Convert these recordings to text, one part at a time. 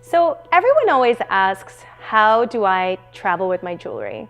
So everyone always asks, how do I travel with my jewelry?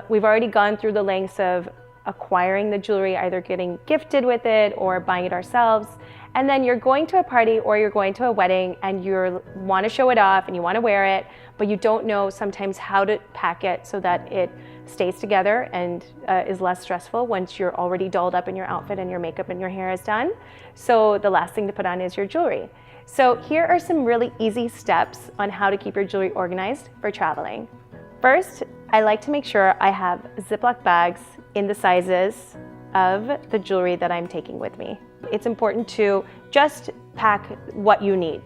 We've already gone through the lengths of acquiring the jewelry, either getting gifted with it or buying it ourselves. And then you're going to a party or you're going to a wedding and you want to show it off and you want to wear it, but you don't know sometimes how to pack it so that it stays together and is less stressful once you're already dolled up in your outfit and your makeup and your hair is done. So the last thing to put on is your jewelry. So here are some really easy steps on how to keep your jewelry organized for traveling. First, I like to make sure I have Ziploc bags in the sizes of the jewelry that I'm taking with me. It's important to just pack what you need.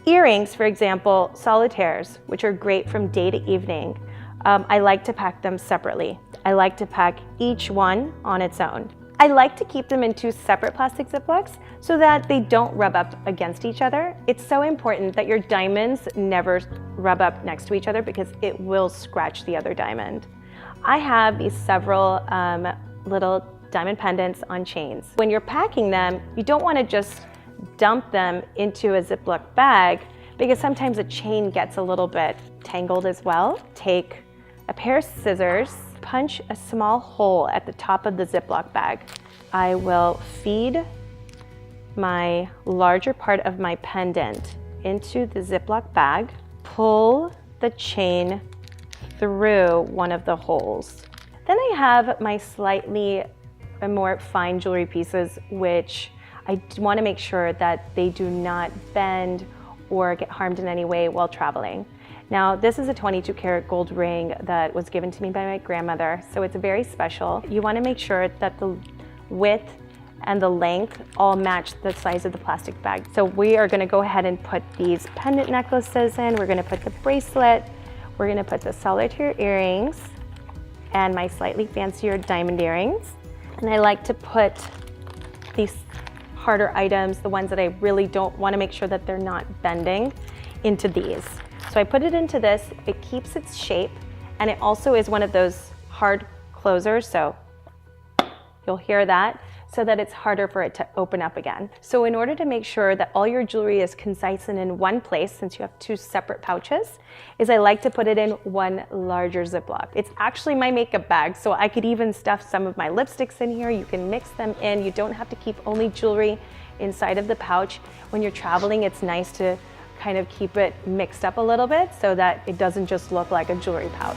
Earrings, for example, solitaires, which are great from day to evening, I like to pack them separately. I like to pack each one on its own. I like to keep them in 2 separate plastic Ziplocs so that they don't rub up against each other. It's so important that your diamonds never rub up next to each other because it will scratch the other diamond. I have these several little diamond pendants on chains. When you're packing them, you don't want to just dump them into a Ziploc bag because sometimes a chain gets a little bit tangled as well. Take a pair of scissors, punch a small hole at the top of the Ziploc bag. I will feed my larger part of my pendant into the Ziploc bag, pull the chain through one of the holes. Then I have my slightly more fine jewelry pieces, which I want to make sure that they do not bend or get harmed in any way while traveling. Now, this is a 22 karat gold ring that was given to me by my grandmother, so it's very special. You want to make sure that the width and the length all match the size of the plastic bag. So we are going to go ahead and put these pendant necklaces in. We're going to put the bracelet. We're going to put the solitaire earrings and my slightly fancier diamond earrings. And I like to put these harder items, the ones that I really don't want to make sure that they're not bending, into these. So I put it into this, it keeps its shape, and it also is one of those hard closers, so you'll hear that, so that it's harder for it to open up again. So in order to make sure that all your jewelry is concise and in one place, since you have 2 separate pouches, is I like to put it in one larger Ziploc. It's actually my makeup bag, so I could even stuff some of my lipsticks in here. You can mix them in. You don't have to keep only jewelry inside of the pouch. When you're traveling, it's nice to kind of keep it mixed up a little bit so that it doesn't just look like a jewelry pouch.